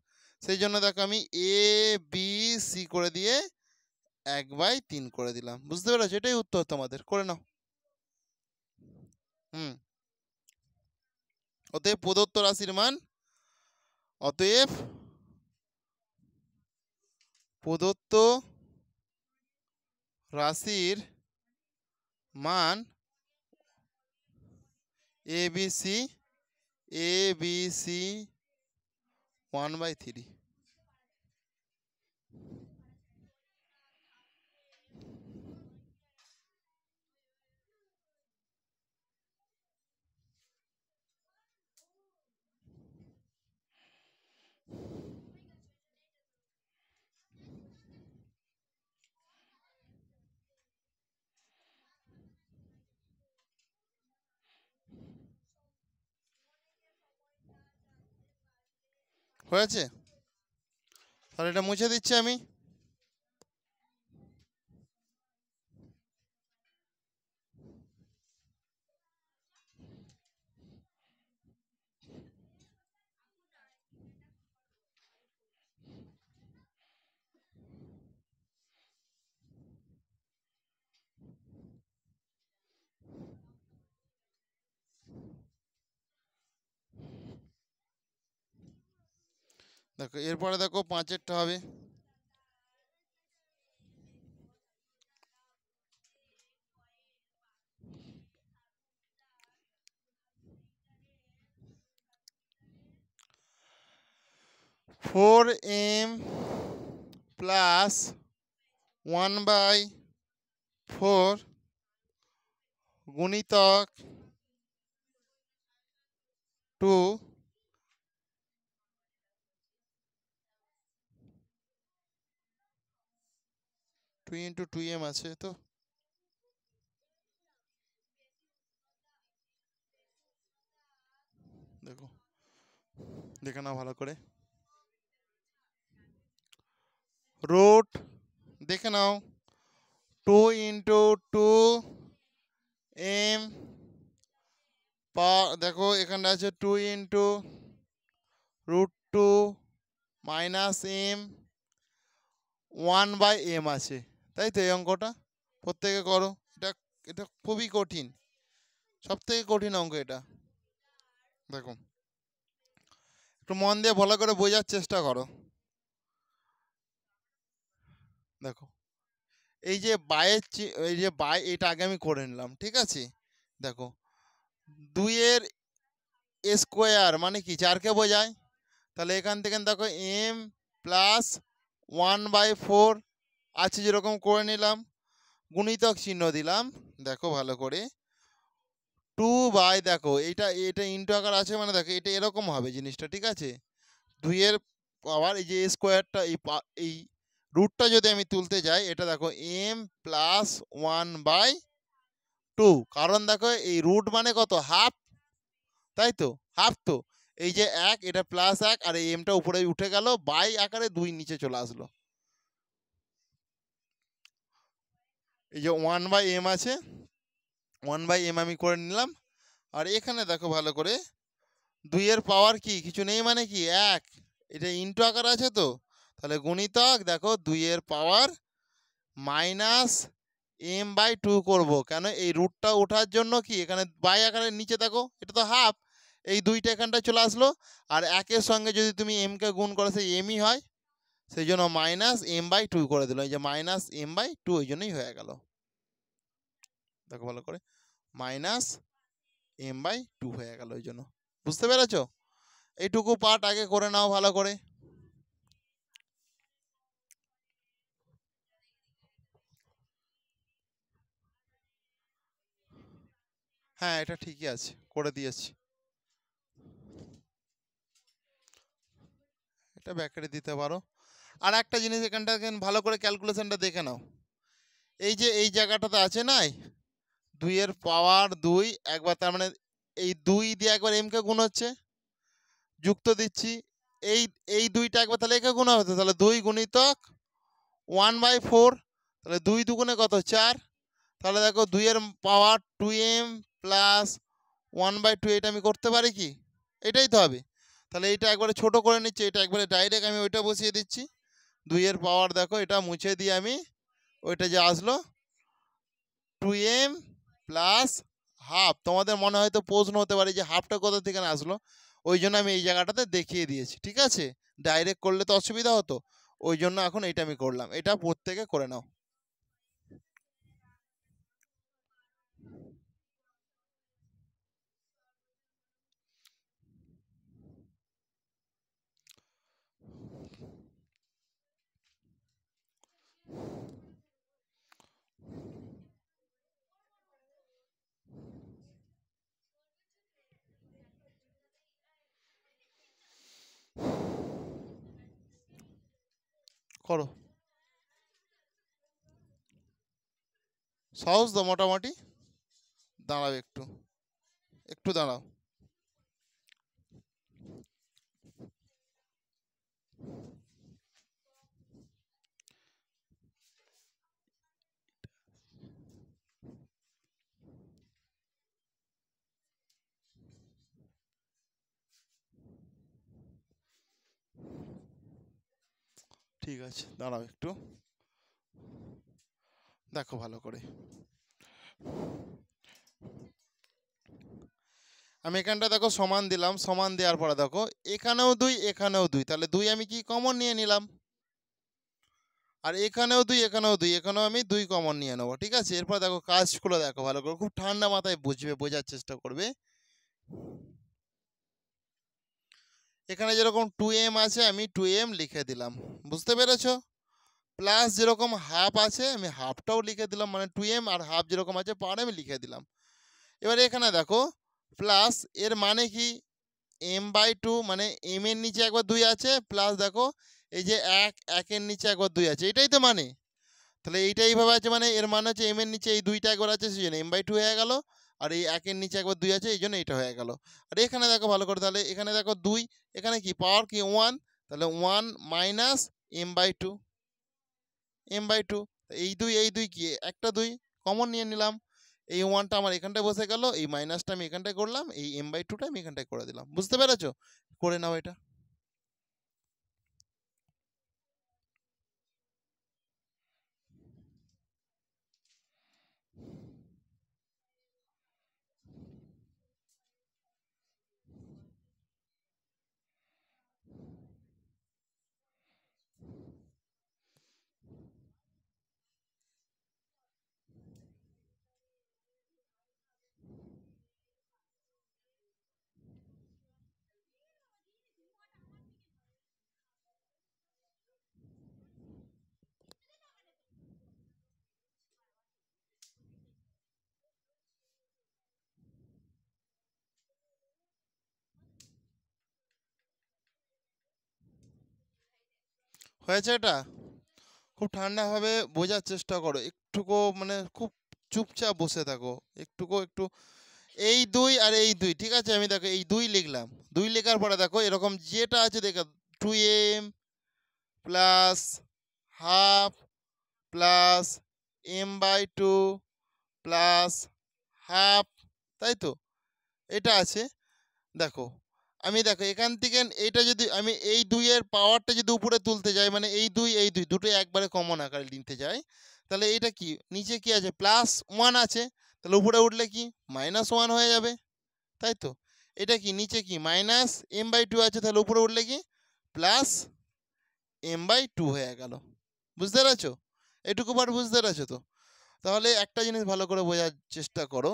সেই জন্য দেখো আমি এ বি সি করে দিয়ে 1/3 করে দিলাম। বুঝতে পেরেছো? এটাই উত্তর তোমাদের, করে নাও। হুম, অতএব প্রদত্ত রাশির মান, অতএব প্রদত্ত রাশির মান A B C, A B C 1/3 হয়েছে। তাহলে এটা মুছে দিচ্ছি আমি। দেখো এরপরে দেখো 5-এরটা হবে, 4m প্লাস 1/4 গুণিতক 2 × 2m আছে তো, দেখো দেখে নাও ভালো করে। রুট দেখে নাও 2 × 2m দেখো এখানে আছে 2 × √2 মাইনাস m 1/m আছে, তাই তো? এই অঙ্কটা প্রত্যেকে করো। এটা এটা খুবই কঠিন, সব থেকে কঠিন অঙ্ক এটা। দেখো একটু মন দিয়ে ভালো করে বোঝার চেষ্টা করো। দেখো এই যে এই যে এটা আগে আমি করে নিলাম, ঠিক আছে? দেখো 2 এর স্কোয়ার মানে কি 4কে বোঝায়, তাহলে এখান থেকে দেখো m প্লাস 1/4 আছে যেরকম করে নিলাম, গুণিতক চিহ্ন দিলাম। দেখো ভালো করে 2 দেখো এটা এটা ইন্টু আকার আছে মানে দেখো এটা এরকম হবে জিনিসটা, ঠিক আছে? 2 এর পাওয়ার এই যে স্কোয়ারটা এই রুটটা যদি আমি তুলতে যাই, এটা দেখো m প্লাস 1/2, কারণ দেখো এই রুট মানে কত, হাফ, তাই তো? হাফ তো এই যে 1 এটা প্লাস 1 আর এই এমটা উপরে উঠে গেল, বাই আকারে 2 নিচে চলে আসলো। এই যে 1/m আছে, 1/m আমি করে নিলাম। আর এখানে দেখো ভালো করে 2 এর পাওয়ার কি কিছু নেই মানে কি 1, এটা ইন্টু আকার আছে তো, তাহলে গুণিতক দেখো 2 এর পাওয়ার মাইনাস m/2 করব, কেন এই রুটটা ওঠার জন্য কি এখানে বাই আকারের নিচে দেখো এটা তো হাফ, এই 2টা এখানটায় চলে আসলো, আর 1-এর সঙ্গে যদি তুমি m-কে গুণ করো সেই m-ই হয়, সেই জন্য মাইনাস m/2 করে দিল। এই যে মাইনাস m/2 ওই জন্যই হয়ে গেল। দেখো ভালো করে মাইনাস m/2 হয়ে গেল ওই জন্য। বুঝতে পেরেছো? এইটুকু পার্ট আগে করে নাও ভালো করে। হ্যাঁ এটা ঠিকই আছে, করে দিয়েছি। এটা ব্যাকেটে দিতে পারো। আর একটা জিনিস এখানটা ভালো করে ক্যালকুলেশনটা দেখে নাও। এই যে এই জায়গাটাতে আছে না 2 এর পাওয়ার 2 একবার, তার মানে এই 2 দিয়ে একবার m-কে গুণ হচ্ছে, যুক্ত দিচ্ছি, এই এই 2টা একবার তাহলে একে গুণ হবে, তাহলে 2 গুণিতক 1/4, তাহলে 2 দুগুণে কত 4, তাহলে দেখো 2 এর পাওয়ার 2m প্লাস 1/2, এটা আমি করতে পারি কি? এটাই তো হবে। তাহলে এইটা একবারে ছোট করে নিচ্ছি, এটা একবারে ডাইরেক্ট আমি ওইটা বসিয়ে দিচ্ছি। 2 এর পাওয়ার দেখো এটা মুছে দিয়ে আমি ওইটা যে আসলো 2m প্লাস হাফ। তোমাদের মনে হয়তো প্রশ্ন হতে পারে যে হাফটা কোথা থেকে আসলো, ওই জন্য আমি এই জায়গাটাতে দেখিয়ে দিয়েছি, ঠিক আছে? ডাইরেক্ট করলে তো অসুবিধা হতো, ওই জন্য এখন এইটা আমি করলাম। এটা প্রত্যেকে করে নাও। করো, সহজ তো মোটামুটি। দাঁড়াও একটু, একটু দাঁড়াও। ঠিক আছে দাঁড়াও একটু, দেখো ভালো করে। আমি এখানটা দেখো সমান দিলাম, সমান দেওয়ার পরে দেখো এখানেও 2 এখানেও 2, তাহলে 2 আমি কি কমন নিয়ে নিলাম, আর এখানেও 2 এখানেও 2, এখানেও আমি 2 কমন নিয়ে নেবো, ঠিক আছে? এরপর দেখো কাজগুলো দেখো ভালো করে, খুব ঠান্ডা মাথায় বুঝবে, বোঝার চেষ্টা করবে। এখানে যেরকম 2m আছে আমি 2m লিখে দিলাম, বুঝতে পেরেছো? প্লাস যেরকম হাফ আছে আমি হাফটাও লিখে দিলাম, মানে 2m আর হাফ যেরকম আছে পার আমি লিখে দিলাম। এবার এখানে দেখো প্লাস, এর মানে কি m/2, মানে m এর নিচে একবার 2 আছে, প্লাস দেখো এই যে একের নিচে একবার 2 আছে, এটাই তো মানে। তাহলে এইটা এইভাবে আছে, মানে এর মানে হচ্ছে m এর নিচে এই 2টা একবার আছে সেই জন্য m/2 হয়ে গেল, আর এই একের নিচে একবার 2 আছে এই জন্য এটা হয়ে গেল। আর এখানে দেখো ভালো করে, তাহলে এখানে দেখো 2, এখানে কি পাওয়ার কি 1, তাহলে 1 মাইনাস m/2, m/2, এই দুই কি একটা 2 কমন নিয়ে নিলাম, এই 1টা আমার এখানটায় বসে গেল, এই মাইনাসটা আমি এখানটায় করলাম, এই m/2টা আমি এখানটায় করে দিলাম, বুঝতে পেরেছো? করে নাও এটা। হয়েছে এটা? খুব ঠান্ডাভাবে বোঝার চেষ্টা করো, একটুকু মানে খুব চুপচাপ বসে থাকো, একটু এই 2 আর এই 2, ঠিক আছে? আমি দেখো এই 2 লিখলাম, 2 লেখার পরে দেখো এরকম যেটা আছে দেখো 2m plus half plus m/2 plus half, তাই তো? এটা আছে। দেখো আমি দেখো এখান থেকে এইটা যদি আমি এই 2 এর পাওয়ারটা যদি উপরে তুলতে যাই, মানে এই 2 দুটোই একবারে কমন আকারে নিতে যাই, তাহলে এটা কি নিচে কি আছে +1 আছে, তাহলে উপরে উঠলে কি -1 হয়ে যাবে, তাই তো? এটা কি নিচে কি মাইনাস m/2 আছে, তাহলে উপরে উঠলে কি প্লাস m/2 হয়ে গেল, বুঝতে পেরেছো? এটুকু পার বুঝতে পেরেছো তো? তাহলে একটা জিনিস ভালো করে বোঝার চেষ্টা করো,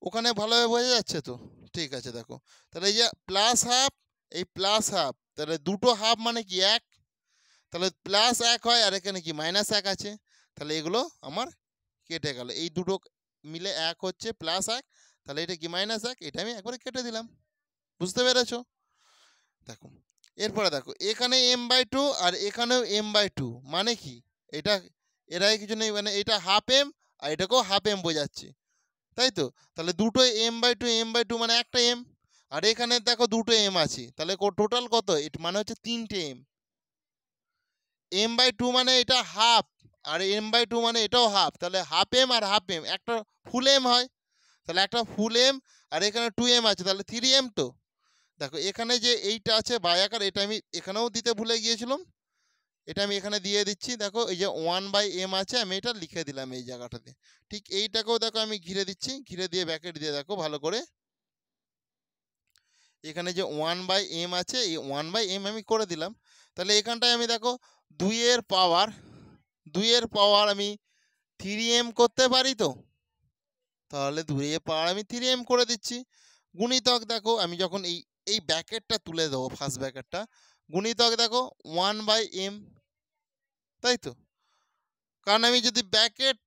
ওখানে ভালোভাবে বোঝা যাচ্ছে তো? ঠিক আছে, দেখো তাহলে এই যে প্লাস হাফ, এই প্লাস হাফ, তাহলে দুটো হাফ মানে কি 1, তাহলে +1 হয়, আর এখানে কি -1 আছে, তাহলে এগুলো আমার কেটে গেল, এই দুটো মিলে 1 হচ্ছে +1, তাহলে এটা কি -1, এটা আমি একবারে কেটে দিলাম, বুঝতে পেরেছো? দেখো এরপরে দেখো এখানে m/2 আর এখানেও m/2, মানে কি এটা এরাই কিছু নেই, মানে এটা হাফ m আর এটাকেও হাফ m বোঝাচ্ছে, তাই তো? তাহলে দুটো m/2 মানে একটা m, আর এখানে দেখো দুটো m আছে, তাহলে টোটাল কত, এটা মানে হচ্ছে 3টে m। m/2 মানে এটা হাফ, আর m/2 মানে এটাও হাফ, তাহলে হাফ m আর হাফ m একটা ফুল m হয়, তাহলে একটা ফুল m আর এখানে 2m আছে, তাহলে 3m তো। দেখো এখানে যে এইটা আছে বাই আকার, এটা আমি এখানেও দিতে ভুলে গিয়েছিলাম, এটা আমি এখানে দিয়ে দিচ্ছি, দেখো এই যে 1/m আছে আমি এটা লিখে দিলাম এই জায়গাটাতে। ঠিক এইটাকেও দেখো আমি ঘিরে দিচ্ছি, ঘিরে দিয়ে ব্যাকেট দিয়ে দেখো ভালো করে, এখানে যে 1/m আছে এই 1/m আমি করে দিলাম। তাহলে এখানটায় আমি দেখো 2 এর পাওয়ার 2 এর পাওয়ার আমি 3m করতে পারি তো, তাহলে 2 এর পাওয়ার আমি 3m করে দিচ্ছি। গুণিতক দেখো আমি যখন এই এই ব্যাকেটটা তুলে দেবো, ফার্স্ট ব্যাকেটটা, গুণিতক দেখো 1/m, তাই তো? কারণ আমি যদি ব্যাকেট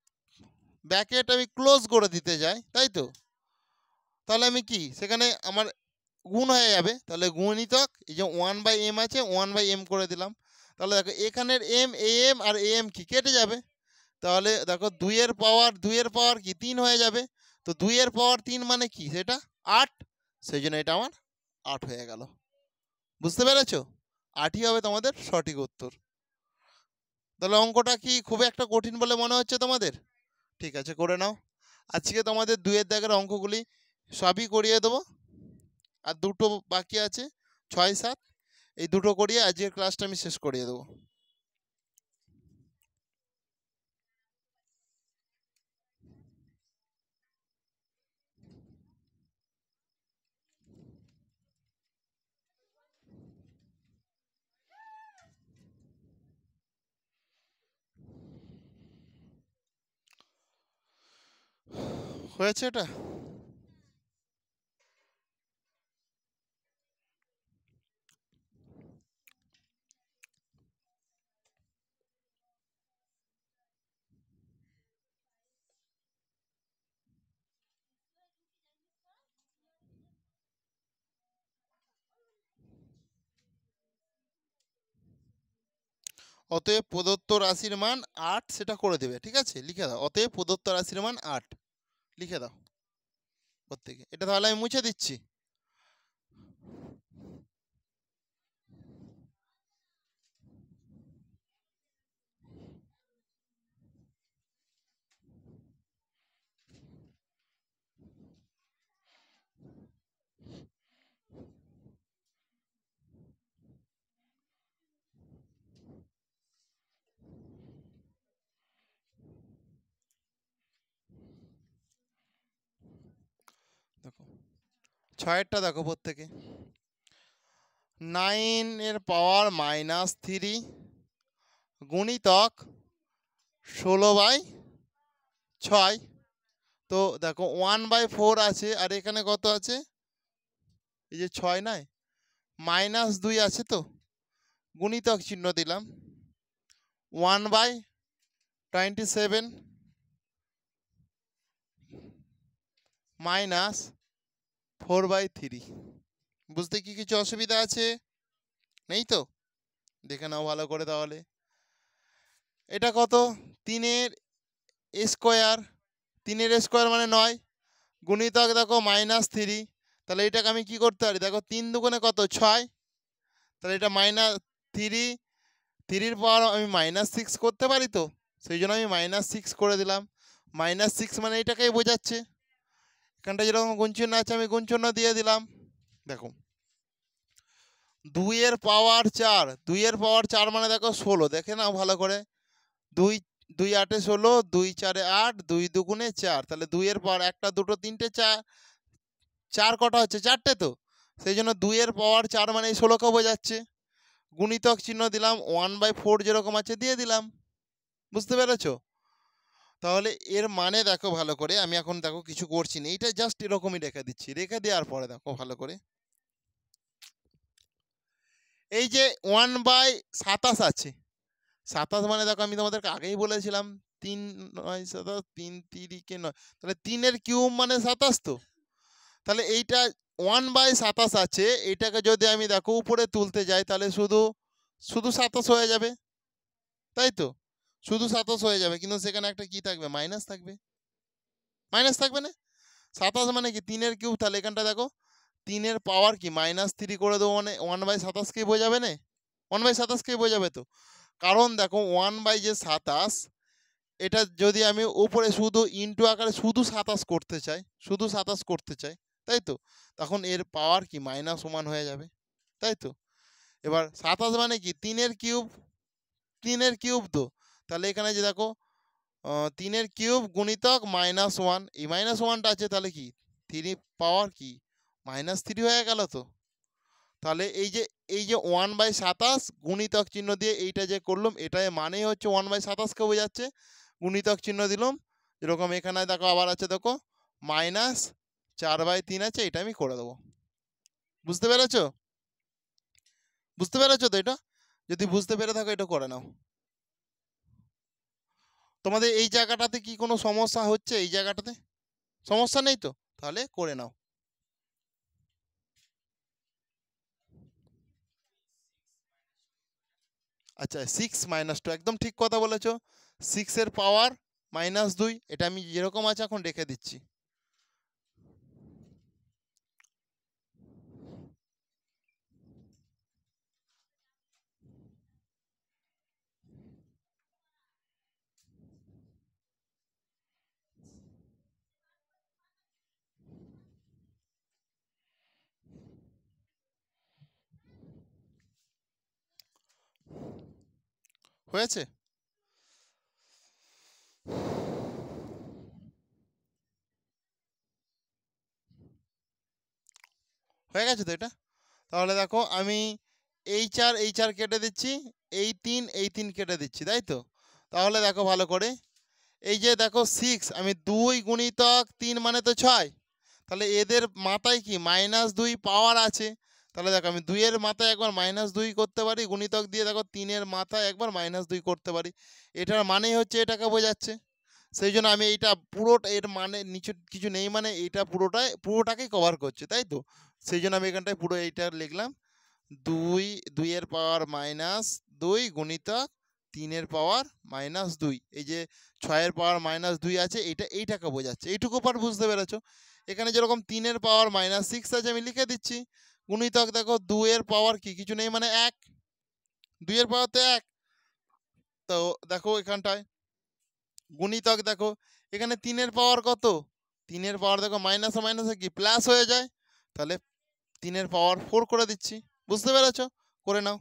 ব্যাকেট আমি ক্লোজ করে দিতে যাই, তাই তো? তাহলে আমি কি সেখানে আমার গুণ হয়ে যাবে, তাহলে গুণিতক এই যে 1/m আছে 1/m করে দিলাম। তাহলে দেখো এখানের am আর am কি কেটে যাবে, তাহলে দেখো 2 এর পাওয়ার কি 3 হয়ে যাবে, তো 2 এর পাওয়ার 3 মানে কি সেটা 8, সেই জন্য এটা আমার 8 হয়ে গেল, বুঝতে পেরেছো? 8ই হবে তোমাদের সঠিক উত্তর। তাহলে অঙ্কটা কি খুব একটা কঠিন বলে মনে হচ্ছে তোমাদের? ঠিক আছে, করে নাও। আজকে তোমাদের 2 এর দাগের অঙ্কগুলি সবই করিয়ে দেবো, আর দুটো বাকি আছে 6, 7, এই দুটো করিয়ে আজকের ক্লাসটা আমি শেষ করিয়ে দেবো। হয়েছে এটা? অতএব প্রদত্ত রাশির মান 8 সেটা করে দেবে, ঠিক আছে? লিখে দাও, অতএব প্রদত্ত রাশির মান 8 লিখে দাও প্রত্যেকে। এটা তাহলে আমি মুছে দিচ্ছি। দেখো 6 দেখো প্রত্যেকে। 9 এর পাওয়ার -3 গুণিতক 16/6। তো দেখো 1/4 আছে, আর এখানে কত আছে? এই যে 6 নয়, -2 আছে, তো গুণিতক চিহ্ন দিলাম। 1/27 -4/3। বুঝতে কি কিছু অসুবিধা আছে? নেই তো? দেখে নাও ভালো করে তাহলে। এটা কত? 3 স্কোয়ার, 3 স্কোয়ার মানে 9, গুণিতক দেখো -3। তাহলে এটাকে আমি কি করতে পারি? দেখো 3 দুগুণে কত? 6। তাহলে এটা -3, 3-র পাওয়ার আমি -6 করতে পারি, তো সেই জন্য আমি -6 করে দিলাম। -6 মানে এটাকেই বোঝাচ্ছে। এখানটা যেরকম গুণচিহ্ন আছে আমি গুণচিহ্ন দিয়ে দিলাম। দেখো 2 এর পাওয়ার 4, 2 এর পাওয়ার 4 মানে দেখো 16। দেখে নাও ভালো করে। 2 2 8 16, 2 4 8, 2 দুগুণে 4। তাহলে 2 এর পাওয়ার 1টা 2টো 3টে 4, 4 কটা হচ্ছে? 4টে, তো সেই জন্য 2 এর পাওয়ার 4 মানে এই 16কে বোঝাচ্ছে। গুণিতক চিহ্ন দিলাম, 1/4 যেরকম আছে দিয়ে দিলাম। বুঝতে পেরেছো? তাহলে এর মানে দেখো ভালো করে, আমি এখন দেখো কিছু করছি না, এইটা জাস্ট এরকমই রেখে দিচ্ছি। রেখে দেওয়ার পরে দেখো ভালো করে, এই যে 1/27 আছে, 27 মানে দেখো আমি তোমাদেরকে আগেই বলেছিলাম 3 9 27, 3 3 9, তাহলে 3-এর কিউব মানে 27। তো তাহলে এইটা 1/27 আছে, এইটাকে যদি আমি দেখো উপরে তুলতে যাই তাহলে শুধু শুধু 27 হয়ে যাবে, তাই তো? শুধু 27 হয়ে যাবে, কিন্তু সেখানে একটা কি থাকবে? মাইনাস থাকবে। মাইনাস থাকবে না? 27 মানে কি 3-এর কিউব। তাহলে এখানটা দেখো 3-এর পাওয়ার কি -3 করে দেবো, মানে 1/27কেই বোঝাবে না? 1/27কেই বোঝাবে তো। কারণ দেখো 1/27, এটা যদি আমি উপরে শুধু ইনটু আকারে শুধু 27 করতে চাই, শুধু 27 করতে চাই, তাই তো, তখন এর পাওয়ার কি -1 হয়ে যাবে, তাই তো? এবার 27 মানে কি 3-এর কিউব, 3-এর কিউব তো। তাহলে এখানে যে দেখো 3-এর কিউব গুণিতক -1, এই -1টা আছে, তাহলে কি 3 পাওয়ার কি -3 হয়ে গেল। তো তাহলে এই যে 1/27 গুণিতক চিহ্ন দিয়ে এইটা যে করলাম, এটাই মানেই হচ্ছে 1/27কে বোঝাচ্ছে। গুণিতক চিহ্ন দিলাম, যেরকম এখানে দেখো আবার আছে, দেখো -4/3 আছে, এটা আমি করে দেবো। বুঝতে পেরেছো? বুঝতে পেরেছো তো? এটা যদি বুঝতে পেরে থাকো এটা করে নাও। তোমাদের এই জায়গাটাতে কি কোনো সমস্যা হচ্ছে? এই জায়গাটাতে সমস্যা নেই তো? তাহলে করে নাও। আচ্ছা 6 - 2, একদম ঠিক কথা বলেছো। 6-এর পাওয়ার -2, এটা আমি যেরকম আছে এখন রেখে দিচ্ছি। হয়েছে? হয়ে গেছে তো এটা? তাহলে দেখো আমি এই 4 কেটে দিচ্ছি, এই 3 কেটে দিচ্ছি, তাই তো? তাহলে দেখো ভালো করে, এই যে দেখো 6, আমি 2 গুণিতক 3 মানে তো 6। তাহলে এদের মাথায় কি -2 পাওয়ার আছে। তাহলে দেখো আমি 2 এর মাথায় একবার -2 করতে পারি, গুণিতক দিয়ে দেখো 3 এর মাথায় একবার -2 করতে পারি। এটার মানেই হচ্ছে এটাকে বোঝাচ্ছে। সেই জন্য আমি এইটা পুরোটা, এর মানে নিচে কিছু নেই মানে এইটা পুরোটাকেই কভার করছে, তাই তো? সেই জন্য আমি এখানটায় পুরো এইটা লিখলাম, 2 এর পাওয়ার -2 গুণিতক 3 পাওয়ার -2, এই যে 6 পাওয়ার -2 আছে, এইটাকে বোঝাচ্ছে। এইটুকু পার্ট বুঝতে পেরেছো? এখানে যেরকম 3 পাওয়ার -6 আছে আমি লিখে দিচ্ছি। গুণিতক দেখো 2 পাওয়ার কিছু নেই মানে 1, 2 পাওয়ার তো 1। তো দেখো এখানটায় গুণিতক দেখো এখানে 3 পাওয়ার কত, 3 পাওয়ার দেখো মাইনাসে মাইনাসে কি প্লাস হয়ে যায়, তাহলে 3 পাওয়ার 4 করে দিচ্ছি। বুঝতে পেরেছো? করে নাও।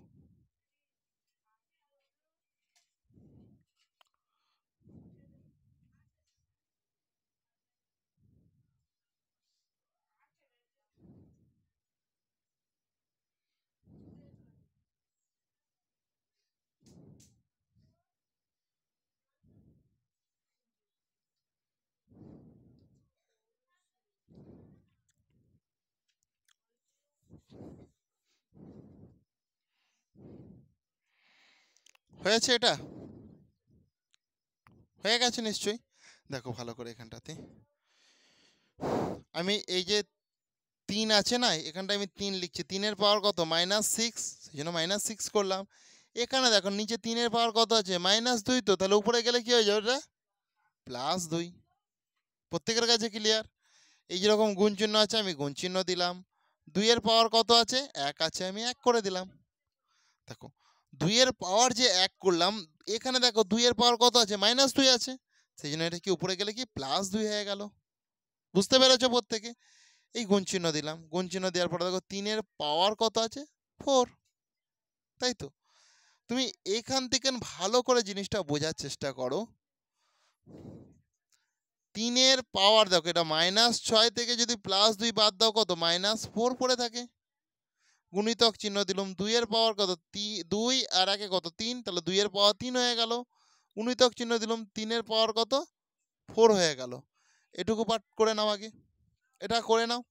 হয়েছে? এটা হয়ে গেছে নিশ্চয়ই। দেখো ভালো করে এখানটাতে আমি এই যে 3 আছে না, এখানটা আমি 3 লিখছি। 3 পাওয়ার কত -6, সেই জন্য -6 করলাম। এখানে দেখো নিচে 3 পাওয়ার কত আছে -2, তো তাহলে উপরে গেলে কি হয়ে যাবে ওটা +2। প্রত্যেকের কাছে ক্লিয়ার? এই যেরকম গুণ চিহ্ন আছে আমি গুণ চিহ্ন দিলাম। 2 পাওয়ার কত আছে 1 আছে, আমি 1 করে দিলাম। দেখো 2 পাওয়ার যে 1 করলাম, এখানে দেখো 2 পাওয়ার কত আছে -2 আছে, সেই জন্য এটা কি উপরে গেলে কি +2 হয়ে গেল। বুঝতে পেরেছো প্রত্যেকে? এই গুণ চিহ্ন দিলাম। গুণ চিহ্ন দেওয়ার পরে দেখো 3 পাওয়ার কত আছে 4, তাই তো? তুমি এখান থেকে ভালো করে জিনিসটা বোঝার চেষ্টা করো। 3 পাওয়ার দেখো এটা -6 থেকে যদি +2 বাদ দাও কত -4 পড়ে থাকে। গুণিতক চিহ্ন দিলাম। 2 পাওয়ার কত 2 আর 1 কত 3, তাহলে 2 পাওয়ার 3 হয়ে গেল। গুণিতক চিহ্ন দিলাম, 3 পাওয়ার কত 4 হয়ে গেল। এটুকু পাঠ করে নাও আগে, এটা করে নাও।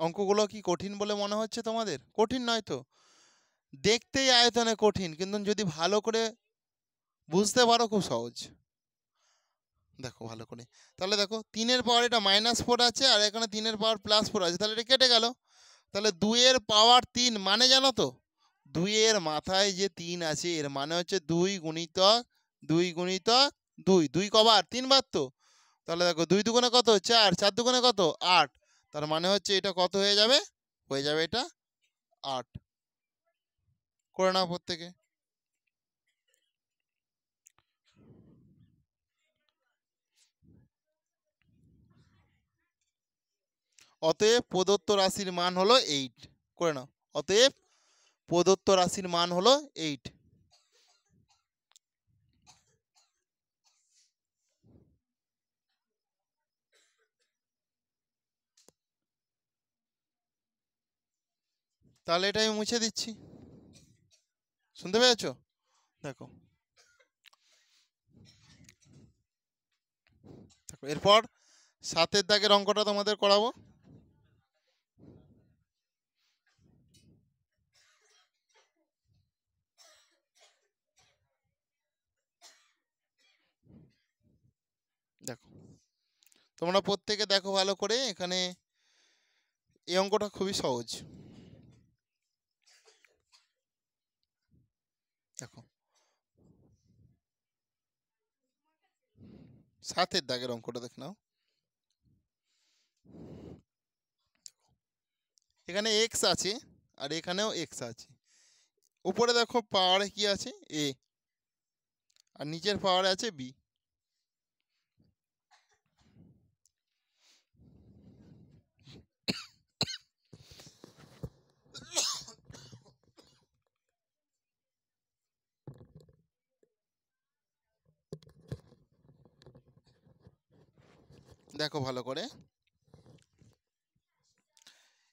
অঙ্কগুলো কি কঠিন বলে মনে হচ্ছে তোমাদের? কঠিন নয় তো, দেখতেই আয়তনে কঠিন, কিন্তু যদি ভালো করে বুঝতে পারো খুব সহজ। দেখো ভালো করে, তাহলে দেখো 3 পাওয়ার এটা -4 আছে, আর এখানে 3 পাওয়ার +4 আছে, তাহলে এটা কেটে গেল। তাহলে 2 পাওয়ার 3 মানে জানো তো, 2 মাথায় যে 3 আছে এর মানে হচ্ছে 2 গুণিতক 2 গুণিতক 2, 2 কবার 3 বার তো। তাহলে দেখো 2 দুগুণে কত 4, 4 দুগুণে কত 8, তার মানে হচ্ছে এটা কত হয়ে যাবে, হয়ে যাবে এটা 8। করে নাও প্রত্যেকে। অতএব প্রদত্ত রাশির মান হলো 8। করে নাও। অতএব প্রদত্ত রাশির মান হলো 8। তাহলে এটা আমি মুছে দিচ্ছি। শুনতে পেয়েছো? দেখো দেখো এরপর 7 দাগের অঙ্কটা তোমাদের করাবো। দেখো তোমরা প্রত্যেকে দেখো ভালো করে, এখানে এই অঙ্কটা খুবই সহজ। দেখো 7 দাগের অঙ্কটা দেখে নাও। এখানে এক্স আছে আর এখানেও এক্স আছে। উপরে দেখো পাওয়ারে কি আছে এ, আর নিচের পাওয়ারে আছে বি। দেখো ভালো করে,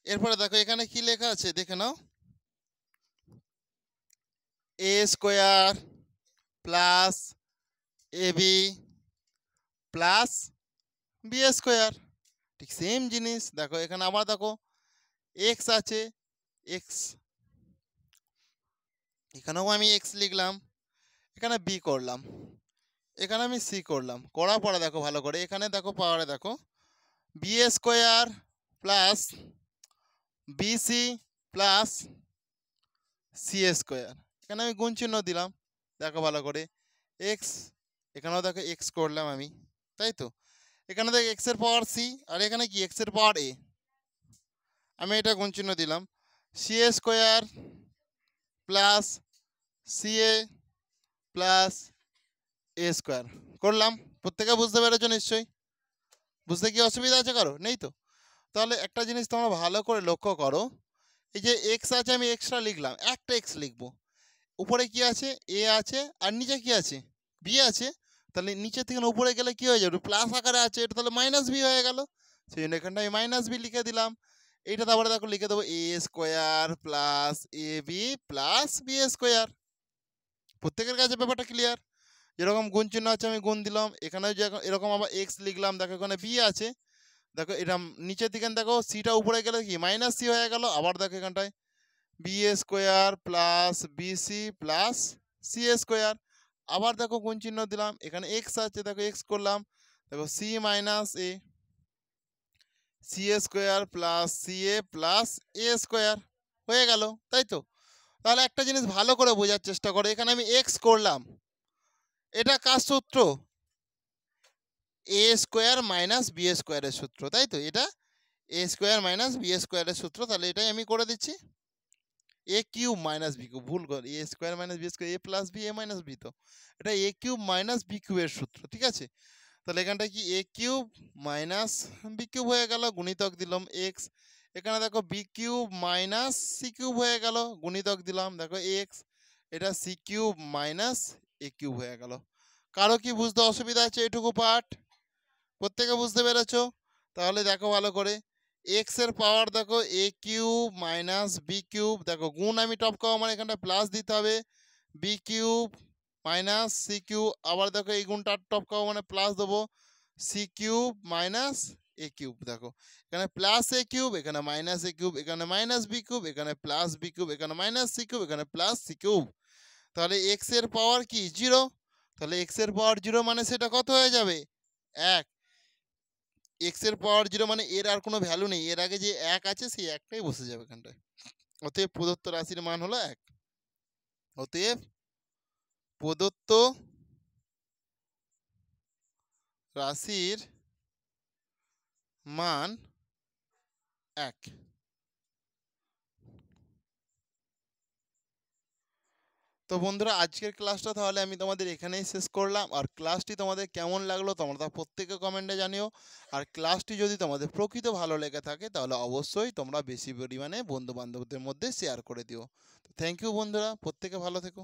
এরপরে দেখো এখানে কি লেখা আছে দেখে নাও, a² plus ab plus B square. ঠিক সেম জিনিস দেখো এখানে আবার দেখো এক্স আছে, এক্স এখানেও আমি এক্স লিখলাম, এখানে বি করলাম, এখানে আমি সি করলাম, করার পরে দেখো ভালো করে এখানে দেখো পাওয়ারে দেখো B square plus BC plus C square. এখানে আমি গুণ চিহ্ন দিলাম, দেখো ভালো করে এক্স, এখানেও দেখো এক্স করলাম আমি, তাই তো। এখানে দেখো এক্সের পাওয়ার সি, আর এখানে কি এক্সের পাওয়ার এ, আমি এটা গুণ চিহ্ন দিলাম। সি স্কোয়ার প্লাস সি এ প্লাস এ স্কোয়ার করলাম। প্রত্যেকে বুঝতে পেরেছো নিশ্চয়ই? বুঝতে কি অসুবিধা আছে কারো? নেই তো? তাহলে একটা জিনিস তোমরা ভালো করে লক্ষ্য করো, এই যে এক্স আছে আমি এক্সট্রা লিখলাম, একটা এক্স লিখবো, উপরে কি আছে এ আছে, আর নিচে কি আছে বি আছে, তাহলে নিচে থেকে উপরে গেলে কি হয়ে যাবে প্লাস আকারে আছে, এটা তাহলে মাইনাস বি হয়ে গেল, সেই জন্য এখানটা আমি মাইনাস বি লিখে দিলাম। এইটা তারপরে দেখো লিখে দেবো এ square plus A B plus B square. প্রত্যেকের কাছে ব্যাপারটা ক্লিয়ার? যেরকম গুণ চিহ্ন আছে আমি গুণ দিলাম, এখানে যে এরকম আবার এক্স লিখলাম, দেখো এখানে বি আছে, দেখো এটা নিচের দিকে দেখো সিটা উপরে গেলে কি মাইনাস সি হয়ে গেল, আবার দেখো এখানটায় B square plus BC plus C square, আবার দেখো গুণ চিহ্ন দিলাম, এখানে এক্স আছে দেখো এক্স করলাম, দেখো সি মাইনাস এ, সি স্কোয়ার প্লাস সি এ প্লাস এ স্কোয়ার হয়ে গেল, তাই তো। তাহলে একটা জিনিস ভালো করে বোঝার চেষ্টা করো, এখানে আমি এক্স করলাম, এটা কার সূত্র? এ স্কোয়ার মাইনাস বি স্কোয়ারের সূত্র, তাই তো। এটা এ স্কোয়ার মাইনাস বি স্কোয়ারের সূত্র, তাহলে এটাই আমি করে দিচ্ছি। এ কিউব মাইনাস বি কিউব, ভুল কর, এ square minus B square, A plus B A minus B, তো এটা এ কিউব মাইনাস বি কিউবের সূত্র, ঠিক আছে। তাহলে এখানটা কি A cube minus B cube হয়ে গেল, গুণিতক দিলাম এক্স, এখানে দেখো B cube minus C cube হয়ে গেল, গুণিতক দিলাম দেখো এক্স, এটা C cube minus A cube হয়ে গেল। কারো কি বুঝতে অসুবিধা আছে এইটুকু পার্ট? প্রত্যেকে বুঝতে পেরেছো? তাহলে দেখো ভালো করে এক্স এর পাওয়ার দেখো এ কিউব মাইনাস বি কিউব, দেখো গুণ আমি টপ খাওয়া মানে এখানটা প্লাস দিতে হবে, B cube minus C cube, আবার দেখো এই গুণটা টপ খাওয়া মানে প্লাস দেবো C cube minus A cube, দেখো এখানে প্লাস এ কিউব, এখানে মাইনাস এ কিউব, এখানে মাইনাস বি কিউব, এখানে প্লাস বি কিউব, এখানে মাইনাস সি কিউব, এখানে প্লাস সি কিউব। তাহলে এক্স এর পাওয়ার কি জিরো, তাহলে এক্স এর পাওয়ার জিরো মানে সেটা কত হয়ে যাবে? এক। এক্স এর পাওয়ার জিরো মানে এর আর কোনো ভ্যালু নেই, এর আগে যে এক আছে সেই একটাই বসে যাবে এখানটায়। অতএব প্রদত্ত রাশির মান হলো এক। অতএব প্রদত্ত রাশির মান এক। তো বন্ধুরা আজকের ক্লাসটা তাহলে আমি তোমাদের এখানেই শেষ করলাম, আর ক্লাসটি তোমাদের কেমন লাগলো তোমরা তা প্রত্যেকে কমেন্টে জানিও, আর ক্লাসটি যদি তোমাদের প্রকৃত ভালো লেগে থাকে তাহলে অবশ্যই তোমরা বেশি পরিমাণে বন্ধু বান্ধবদের মধ্যে শেয়ার করে দিও। তো থ্যাংক ইউ বন্ধুরা, প্রত্যেকে ভালো থেকো।